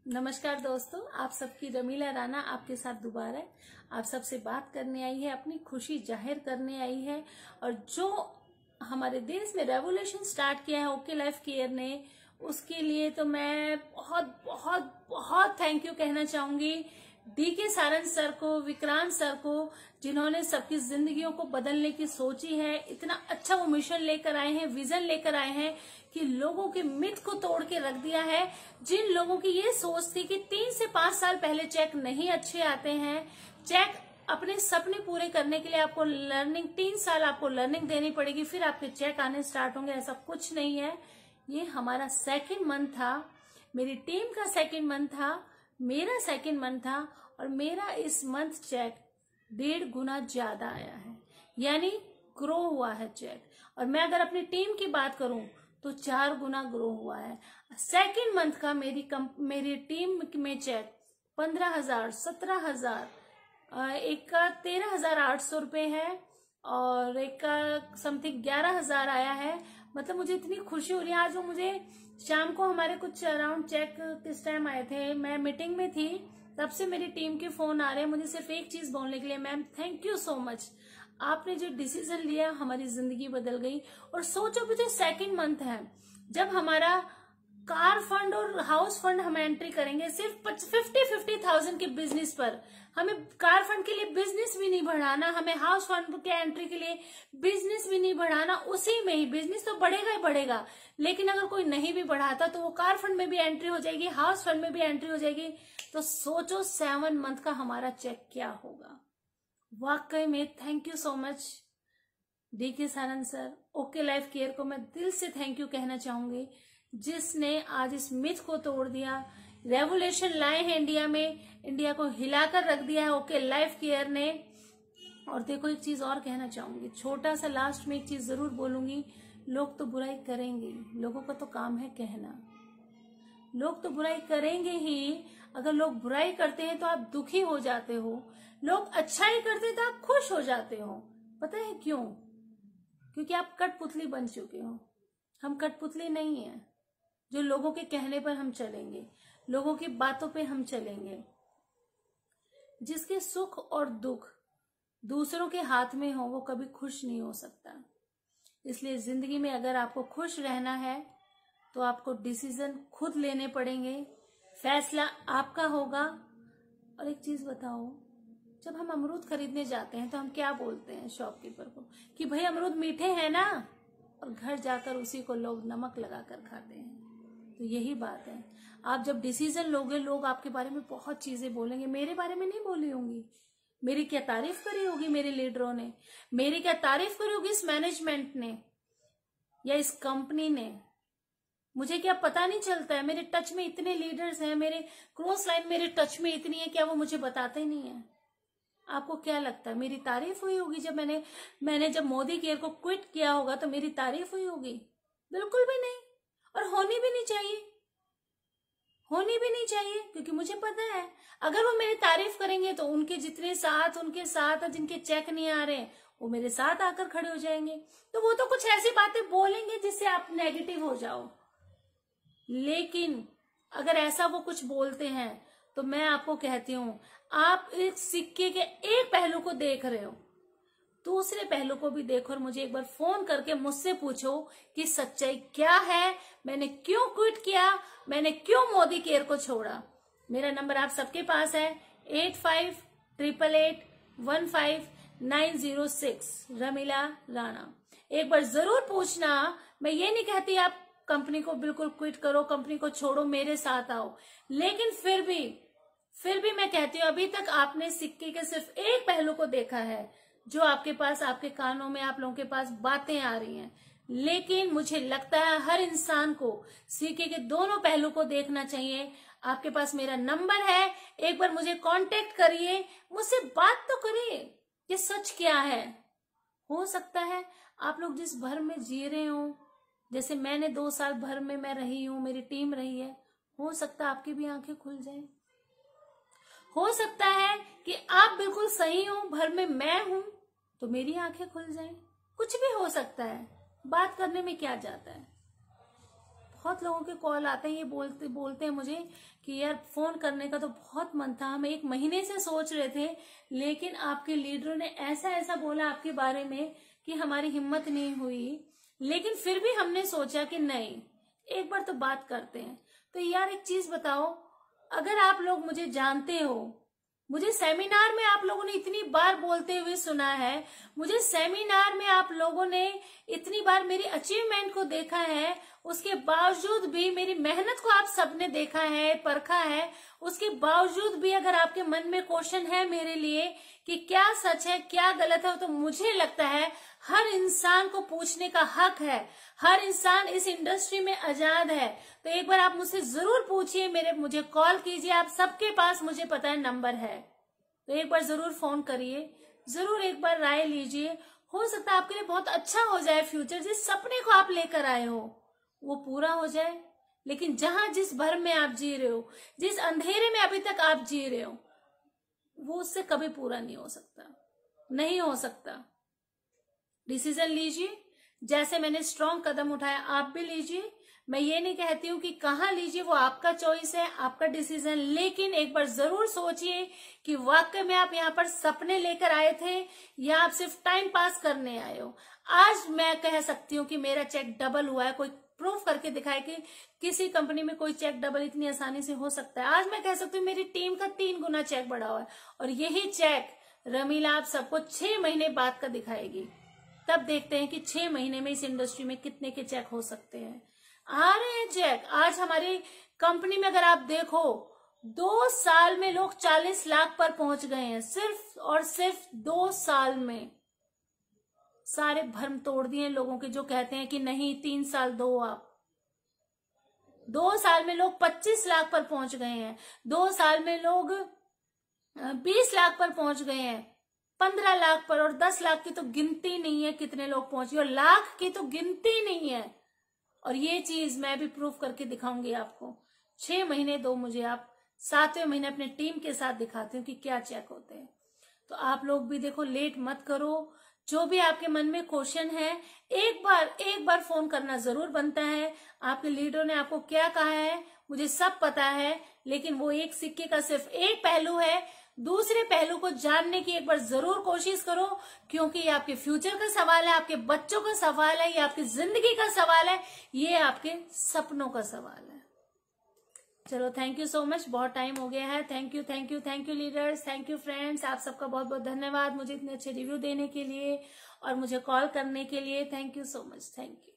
नमस्कार दोस्तों, आप सबकी रमीला राणा आपके साथ दोबारा आप सबसे बात करने आई है, अपनी खुशी जाहिर करने आई है। और जो हमारे देश में रेवोल्यूशन स्टार्ट किया है ओके लाइफ केयर ने, उसके लिए तो मैं बहुत बहुत बहुत थैंक यू कहना चाहूंगी डीके सारंग सर को, विक्रांत सर को, जिन्होंने सबकी जिंदगियों को बदलने की सोची है। इतना अच्छा वो मिशन लेकर आए हैं, विजन लेकर आए हैं कि लोगों के मिथ को तोड़ के रख दिया है। जिन लोगों की ये सोच थी कि 3 से 5 साल पहले चेक नहीं अच्छे आते हैं, चेक अपने सपने पूरे करने के लिए आपको लर्निंग 3 साल आपको लर्निंग देनी पड़ेगी, फिर आपके चेक आने स्टार्ट होंगे, ऐसा कुछ नहीं है। ये हमारा सेकंड मंथ था, मेरी टीम का सेकंड मंथ था, मेरा सेकंड मंथ था, और मेरा इस मंथ चेक 1.5 गुना ज्यादा आया है, यानी ग्रो हुआ है चेक। और मैं अगर अपनी टीम की बात करूं तो 4 गुना ग्रो हुआ है। सेकंड मंथ का मेरी टीम में चेक 15,000, 17,000, एक का 13,800 रुपए है और एक का समथिंग 11,000 आया है। मतलब मुझे इतनी खुशी हो रही है। आज वो मुझे शाम को हमारे कुछ अराउंड चेक किस टाइम आए थे, मैं मीटिंग में थी, तब से मेरी टीम के फोन आ रहे हैं मुझे सिर्फ एक चीज बोलने के लिए, ma'am thank you so much, आपने जो डिसीजन लिया हमारी जिंदगी बदल गई। और सोचो भी जो सेकंड मंथ है, जब हमारा कार फंड और हाउस फंड हम एंट्री करेंगे सिर्फ 50,000 के बिजनेस पर, हमें कार फंड के लिए बिजनेस भी नहीं बढ़ाना, हमें हाउस फंड के एंट्री के लिए बिजनेस भी नहीं बढ़ाना, उसी में ही बिजनेस तो बढ़ेगा ही बढ़ेगा। लेकिन अगर कोई नहीं भी बढ़ाता तो वो कार फंड में भी एंट्री हो जाएगी, हाउस फंड में भी एंट्री हो जाएगी। तो सोचो 7 मंथ का हमारा चेक क्या होगा। वाकई में thank you so much DK Sarang sir, okay Life Care को मैं दिल से थैंक यू कहना चाहूंगी, जिसने आज इस मिथ को तोड़ दिया, रेवोल्यूशन लाए हैं इंडिया में, इंडिया को हिलाकर रख दिया है ओके लाइफ केयर ने। और देखो एक चीज और कहना चाहूंगी, छोटा सा लास्ट में एक चीज जरूर बोलूंगी, लोग तो बुराई करेंगे, लोगों का तो काम है कहना, लोग तो बुराई करेंगे ही। अगर लोग बुराई करते हैं तो आप दुखी हो जाते हो, लोग अच्छाई करते हैं तो आप खुश हो जाते हो। पता है क्यों? क्योंकि आप कठपुतली बन चुके हो। हम कठपुतली नहीं है जो लोगों के कहने पर हम चलेंगे, लोगों की बातों पे हम चलेंगे। जिसके सुख और दुख दूसरों के हाथ में हो वो कभी खुश नहीं हो सकता। इसलिए जिंदगी में अगर आपको खुश रहना है तो आपको डिसीजन खुद लेने पड़ेंगे, फैसला आपका होगा। और एक चीज बताओ, जब हम अमरूद खरीदने जाते हैं तो हम क्या बोलते हैं शॉपकीपर को कि भाई अमरूद मीठे हैं ना, और घर जाकर उसी को लोग नमक लगाकर खाते हैं। तो यही बात है, आप जब डिसीजन लोगे लोग आपके बारे में बहुत चीजें बोलेंगे। मेरे बारे में नहीं बोली होंगी, मेरी क्या तारीफ करी होगी मेरे लीडरों ने, मेरी क्या तारीफ करी होगी इस मैनेजमेंट ने या इस कंपनी ने, मुझे क्या पता नहीं चलता है। मेरे टच में इतने लीडर्स हैं, मेरे क्रॉस लाइन मेरे टच में इतनी है, क्या वो मुझे बताते नहीं है? आपको क्या लगता है मेरी तारीफ हुई होगी जब मैंने जब मोदी केयर को क्विट किया होगा तो मेरी तारीफ हुई होगी? बिल्कुल भी नहीं, और होनी भी नहीं चाहिए, होनी भी नहीं चाहिए। क्योंकि मुझे पता है अगर वो मेरी तारीफ करेंगे तो उनके जितने साथ, उनके साथ जिनके चेक नहीं आ रहे वो मेरे साथ आकर खड़े हो जाएंगे। तो वो तो कुछ ऐसी बातें बोलेंगे जिससे आप नेगेटिव हो जाओ। लेकिन अगर ऐसा वो कुछ बोलते हैं तो मैं आपको कहती हूं, आप इस सिक्के के एक पहलू को देख रहे हो, दूसरे पहलू को भी देखो और मुझे एक बार फोन करके मुझसे पूछो कि सच्चाई क्या है, मैंने क्यों क्विट किया, मैंने क्यों मोदी केयर को छोड़ा। मेरा नंबर आप सबके पास है 8588815906, रमीला राणा। एक बार जरूर पूछना, मैं ये नहीं कहती आप कंपनी को बिल्कुल क्विट करो, कंपनी को छोड़ो, मेरे साथ आओ, लेकिन फिर भी मैं कहती हूँ अभी तक आपने सिक्के के सिर्फ एक पहलू को देखा है, जो आपके पास, आपके कानों में, आप लोगों के पास बातें आ रही हैं। लेकिन मुझे लगता है हर इंसान को सिक्के के दोनों पहलू को देखना चाहिए। आपके पास मेरा नंबर है, एक बार मुझे कांटेक्ट करिए, मुझसे बात तो करिए कि सच क्या है। हो सकता है आप लोग जिस भर में जी रहे हो, जैसे मैंने 2 साल भर में मैं रही हूं, मेरी टीम रही है, हो सकता है आपकी भी आंखें खुल जाएं। हो सकता है कि आप बिल्कुल सही हो, भर में मैं हूं तो मेरी आंखें खुल जाएं। कुछ भी हो सकता है, बात करने में क्या जाता है। बहुत लोगों के कॉल आते हैं, ये बोलते हैं मुझे कि यार फोन करने का तो बहुत मन था, हम 1 महीने से सोच रहे थे, लेकिन आपके लीडरों ने ऐसा ऐसा बोला आपके बारे में कि हमारी हिम्मत नहीं हुई, लेकिन फिर भी हमने सोचा कि नहीं, एक बार तो बात करते हैं। तो यार एक चीज बताओ, अगर आप लोग मुझे जानते हो, मुझे सेमिनार में आप लोगों ने इतनी बार बोलते हुए सुना है, मुझे सेमिनार में आप लोगों ने इतनी बार मेरी अचीवमेंट को देखा है, उसके बावजूद भी मेरी मेहनत को आप सबने देखा है, परखा है, उसके बावजूद भी अगर आपके मन में क्वेश्चन है मेरे लिए कि क्या सच है क्या गलत है, तो मुझे लगता है हर इंसान को पूछने का हक है, हर इंसान इस इंडस्ट्री में आजाद है। तो एक बार आप मुझसे जरूर पूछिए, मुझे कॉल कीजिए, आप सबके पास मुझे पता है नंबर है, तो एक बार जरूर फोन करिए, जरूर एक बार राय लीजिए, हो सकता है आपके लिए बहुत अच्छा हो जाए फ्यूचर, जिस सपने को आप लेकर आए हो वो पूरा हो जाए। लेकिन जहां जिस भर में आप जी रहे हो, जिस अंधेरे में अभी तक आप जी रहे हो, वो उससे कभी पूरा नहीं हो सकता, नहीं हो सकता। डिसीजन लीजिए, जैसे मैंने स्ट्रॉन्ग कदम उठाया आप भी लीजिए। मैं ये नहीं कहती हूँ कि कहाँ लीजिए, वो आपका चॉइस है, आपका डिसीजन, लेकिन एक बार जरूर सोचिए कि वाकई में आप यहाँ पर सपने लेकर आए थे या आप सिर्फ टाइम पास करने आए हो। आज मैं कह सकती हूँ कि मेरा चेक डबल हुआ है, कोई प्रूफ करके दिखाए कि किसी कंपनी में कोई चेक डबल इतनी आसानी से हो सकता है। आज मैं कह सकती हूँ मेरी टीम का 3 गुना चेक बढ़ा हुआ है, और यही चेक रमीला आप सबको 6 महीने बाद का दिखाएगी। तब देखते हैं कि 6 महीने में इस इंडस्ट्री में कितने के चेक हो सकते हैं। आ रहे हैं चेक। आज हमारी कंपनी में अगर आप देखो 2 साल में लोग 40 लाख पर पहुंच गए हैं, सिर्फ और सिर्फ 2 साल में। सारे भ्रम तोड़ दिए लोगों के जो कहते हैं कि नहीं 3 साल दो आप। 2 साल में लोग 25 लाख पर पहुंच गए हैं, 2 साल में लोग 20 लाख पर पहुंच गए हैं, 15 लाख पर, और 10 लाख की तो गिनती नहीं है कितने लोग पहुंचे, और लाख की तो गिनती नहीं है। और ये चीज मैं भी प्रूफ करके दिखाऊंगी आपको। 6 महीने दो मुझे आप, 7वें महीने अपने टीम के साथ दिखाती हूँ कि क्या चेक होते हैं। तो आप लोग भी देखो, लेट मत करो। जो भी आपके मन में क्वेश्चन है, एक बार फोन करना जरूर बनता है। आपके लीडर ने आपको क्या कहा है मुझे सब पता है, लेकिन वो एक सिक्के का सिर्फ एक पहलू है। दूसरे पहलू को जानने की एक बार जरूर कोशिश करो, क्योंकि ये आपके फ्यूचर का सवाल है, आपके बच्चों का सवाल है, ये आपकी जिंदगी का सवाल है, ये आपके सपनों का सवाल है। चलो, थैंक यू सो मच, बहुत टाइम हो गया है। Thank you thank you thank you leaders, thank you friends, आप सबका बहुत बहुत धन्यवाद मुझे इतने अच्छे रिव्यू देने के लिए और मुझे कॉल करने के लिए। Thank you so much, thank you.